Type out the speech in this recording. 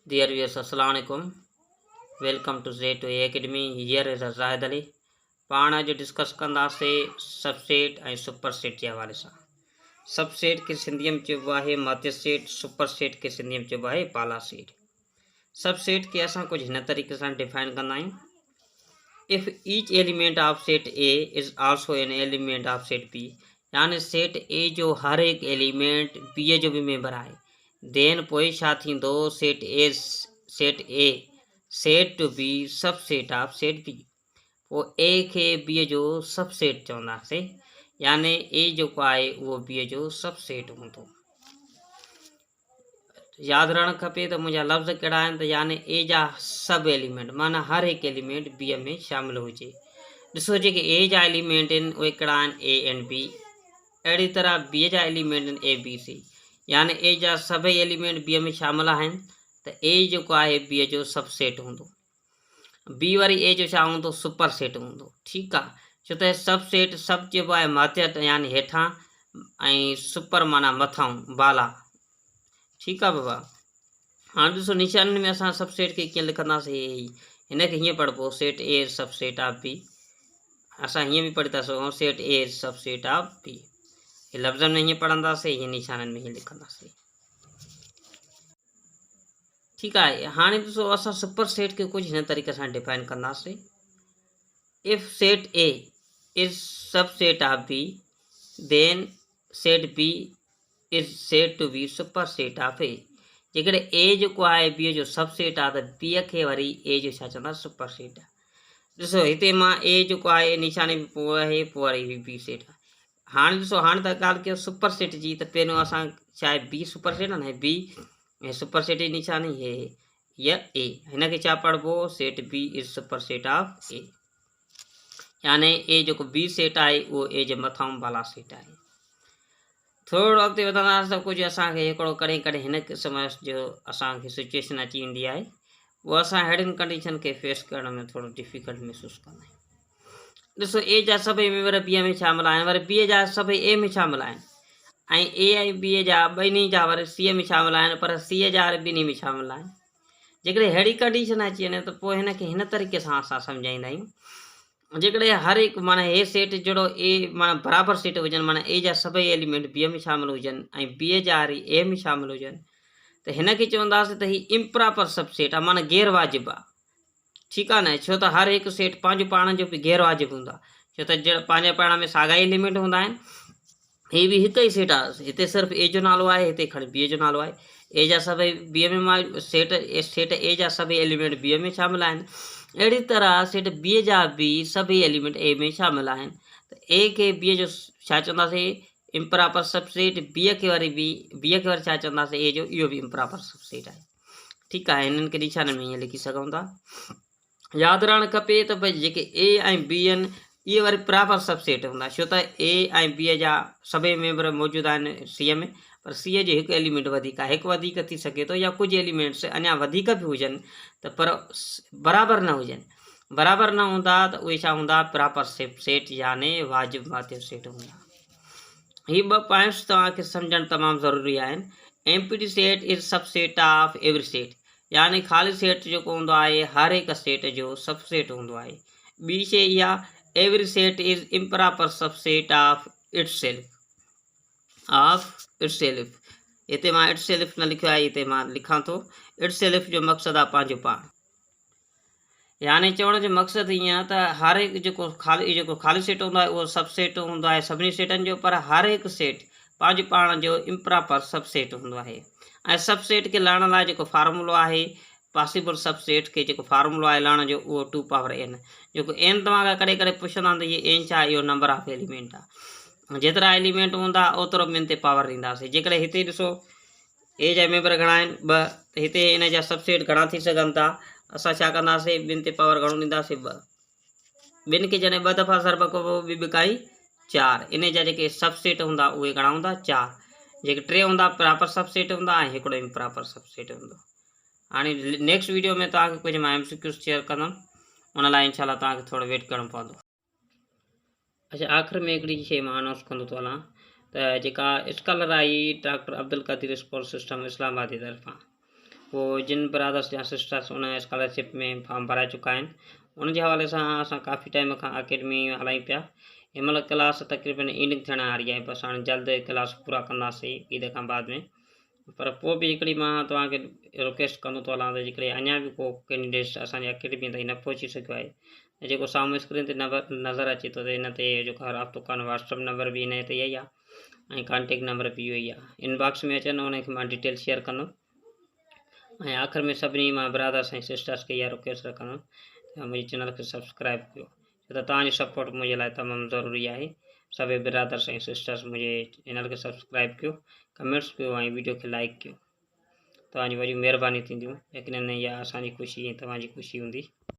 Dear viewers, Assalamu alaikum. Welcome to Z2 Academy. Here is Zahid Ali. पाण अॼु discuss कंदासीं subset ऐं superset जे हवाले सां। सबसेट खे सिंधीअ में चइबो आहे मध्यसेट, सुपरसेट खे सिंधीअ में चइबो आहे पाला सेट। सबसेट खे असां कुझु हिन तरीक़े सां डिफाइन कंदा आहियूं। If each element of set A is also an element of set B, यानी सेट ए जो हर हिकु एलिमेंट बी जो बि मेंबर आहे, देन पोइ छा थींदो, set A said to be subset of set B. वो ए खे बी जो सबसेट चवंदासीं, यानी ए जेको आहे उहो बी जो सबसेट हूंदो। यादि रहणु खपे त मुंहिंजा लफ़्ज़ कहिड़ा आहिनि, त यानी ए जा सभु एलिमेंट माना हर हिकु एलिमेंट बी में शामिल हुजे। ॾिसो जेके ए जा एलिमेंट आहिनि उहे कहिड़ा आहिनि, ए एंड बी। अहिड़ी तरह बी जा एलिमेंट आहिनि ए बी सी, यानी ए जा सभई एलिमेंट बी में शामिल आहिनि त ए जेको आहे बी जो सबसेट हूंदो। बी वारी ए जो छा हूंदो, सुपर सेट हूंदो। ठीकु आहे, छो त सबसेट सभु चइबो आहे मध्य यानी हेठां, ऐं सुपर माना मथां बाला। ठीकु आहे बाबा। हाणे ॾिसो निशाननि में असां सबसेट खे कीअं लिखंदासीं, हिनखे हीअं पढ़िबो, set A subset of B. असां हीअं बि पढ़ी था सघूं, set A subset of B. हे लफ़्ज़नि में हीअं पढ़ंदासीं, हीअं निशाननि में हीअं लिखंदासीं। ठीकु आहे। हाणे ॾिसो असां सुपर सेट खे कुझु हिन तरीक़े सां डिफाइन कंदासीं। If set A is subset of B, then set B is said to be superset of A. जेकॾहिं ए जेको आहे बी जो सबसेट आहे त बी खे वरी ए जो छा चवंदा, सुपर सेट आहे। ॾिसो हिते मां ए जेको आहे निशानी पोइ आहे, पोइ वरी बी सेट आहे। हाणे ॾिसो, हाणे त ॻाल्हि कयो सुपर सेट जी, त पहिरियों असां छा आहे, बी सुपर सेट आहे न, बी ऐं सुपर सेट जी निशानी हे या ए, हिनखे छा पढ़िबो, set B is superset of A, यानी ए जेको बी सेट आहे उहो ए जे मथां बाला सेट आहे। थोरो अॻिते वधंदासीं त कुझु असांखे हिकिड़ो कॾहिं कॾहिं हिन क़िस्म जो असांखे सिचुएशन अची वेंदी आहे, उहो असां अहिड़ियुनि कंडीशन खे फेस करण में थोरो डिफ़िकल्ट महसूसु कंदा आहियूं। ॾिसो ए जा सभई मेंबर बी में शामिल आहिनि, वरी बी जा सभई ए में शामिल आहिनि, ऐं ए ऐं बी जा ॿिन्ही जा वरी सी में शामिल आहिनि, पर सी जा वरी ॿिन्ही में शामिल आहिनि। जेकॾहिं अहिड़ी कंडीशन अची वञे त पोइ हिनखे हिन तरीक़े सां असां सम्झाईंदा आहियूं, जेकॾहिं हर हिकु माना हे सेट जहिड़ो ए माना बराबरि सेट हुजनि, माना ए जा सभई एलिमेंट बी में शामिल हुजनि ऐं बी जा वरी ए में शामिल हुजनि, त हिनखे चवंदासीं त हीउ इम्प्रॉपर सबसेट आहे, माना गैर वाजिबु आहे। ठीकु आहे न, छो त हर हिकु सेट पंहिंजो पाण जो बि गैर वाजिबु हूंदो आहे, छो त जहिड़ा पंहिंजे पाण में साॻा एलिमेंट हूंदा आहिनि। हीअ बि हिकु ई सेट आहे, हिते सिर्फ़ु ए जो नालो आहे, हिते खणी बी जो नालो आहे। ए जा सभई बी में सेट ए जा सभई एलिमेंट बी में शामिल आहिनि। अहिड़ी तरह सेट बी जा बि सभई एलिमेंट ए में शामिल आहिनि, त ए खे बी जो छा चवंदासीं, इम्प्रॉपर सबसेट। बी खे वरी छा चवंदासीं, ए जो, इहो बि इम्प्रॉपर सबसेट आहे। ठीकु आहे, हिननि खे निशाननि में हीअं लिखी सघूं था। यादि रहणु खपे त भई जेके ए ऐं बी आहिनि इहे वरी प्रॉपर सबसेट हूंदा, छो त ए ऐं बी जा सभई मेंबर मौजूदु आहिनि सी में, पर सी जो हिकु एलिमेंट वधीक आहे। हिकु वधीक थी सघे थो, या कुझु एलिमेंट्स अञा वधीक बि हुजनि त पर बराबरि न हुजनि। बराबरि न हूंदा त उहे छा हूंदा, प्रॉपर सेट यानी वाजिबु माध्यम सेट हूंदा। हीअ ॿ पॉइंट्स तव्हांखे सम्झणु तमामु ज़रूरी आहिनि। Empty set is subset of every set, यानी ख़ाली सेट जेको हूंदो आहे हर हिकु सेट जो सबसेट हूंदो आहे। ॿी शइ इहा, every set is improper subset of itself. हिते मां इटसेल्फ न लिखियो आहे, हिते मां लिखां थो इटसेल्फ जो मक़सदु आहे पंहिंजो पाण, यानी चवण जो मक़सदु ईअं आहे त हर हिकु जेको ख़ाली सेट हूंदो आहे उहो सबसेट हूंदो आहे सभिनी सेटनि जो, पर हर हिकु सेट पंहिंजो पाण जो इम्प्रॉपर सबसेट हूंदो आहे। ऐं सबसेट खे लहण लाइ जेको फार्मूलो आहे, पॉसिबल सबसेट खे जेको फार्मूलो आहे लहण जो, उहो 2n। जेको n तव्हां कॾहिं कॾहिं पुछंदा त इहे n छा आहे, इहो नंबर ऑफ एलिमेंट आहे। जेतिरा एलिमेंट हूंदा ओतिरो ॿिनि ते पावर ॾींदासीं। जेकॾहिं हिते ॾिसो ए जा मेंबर घणा आहिनि, 2, त हिते इन जा सबसेट घणा थी सघनि था, असां छा कंदासीं, ॿिनि ते पावर घणो ॾींदासीं, 2। ॿिनि खे जॾहिं 2 दफ़ा ज़रब कबो, ॿी काई 4, इन जा जेके सबसेट हूंदा उहे घणा हूंदा, 4। जेके 3 हूंदा प्रॉपर सबसेट हूंदा ऐं हिकिड़ो इम्प्रॉपर सबसेट हूंदो। हाणे नेक्स्ट वीडियो में तव्हांखे कुझु मां MCQs शेयर कंदुमि, उन लाइ इनशाला तव्हांखे थोरो वेट करिणो पवंदो। अच्छा, आख़िर में हिकिड़ी शइ मां अनाउंस कंदो थो हलां त जेका स्कॉलर आई doctor Abdul Qadeer scholar system Islamabad जी तरफ़ां, पोइ जिन ब्रदर्स या सिस्टर्स उन स्कॉलरशिप में फॉर्म भराए चुका आहिनि उन जे हवाले सां असां काफ़ी टाइम खां अकेडमी हलायूं पिया। हिन महिल क्लास तक़रीबन एंडिंग थियण वारी आहे, बसि हाणे जल्द क्लास पूरा कंदासीं ईद खां बाद में। पर पोइ बि हिकिड़ी मां तव्हांखे रिक्वेस्ट कंदो थो हलां त जेकॾहिं अञा बि को कैंडिडेट असांजी अकेडमी ताईं न पहुची सघियो आहे, जेको साम्हूं स्क्रीन ते नज़र अचे थो त इन ते जेको राब्तो कनि, व्हाट्सअप नंबर बि इन ते इहो ई आहे ऐं कॉन्टेक्ट नंबर बि इहो ई आहे। इनबॉक्स में अचनि उनखे मां डिटेल शेयर कंदुमि। ऐं आख़िर में सभिनी मां ब्रदर्स ऐं सिस्टर्स खे इहा रिक्वेस्ट रखंदुमि त मुंहिंजे चैनल खे सब्सक्राइब कयो, छो त तव्हांजी सपोर्ट मुंहिंजे लाइ तमामु ज़रूरी आहे। सभई ब्रदर्स ऐं सिस्टर्स मुंहिंजे चैनल खे सब्सक्राइब कयो, कमेंट्स कयो ऐं वीडियो खे लाइक कयो। तव्हांजी वॾी महिरबानी थींदियूं, यकीनन इहा असांजी ख़ुशी ऐं तव्हांजी ख़ुशी हूंदी।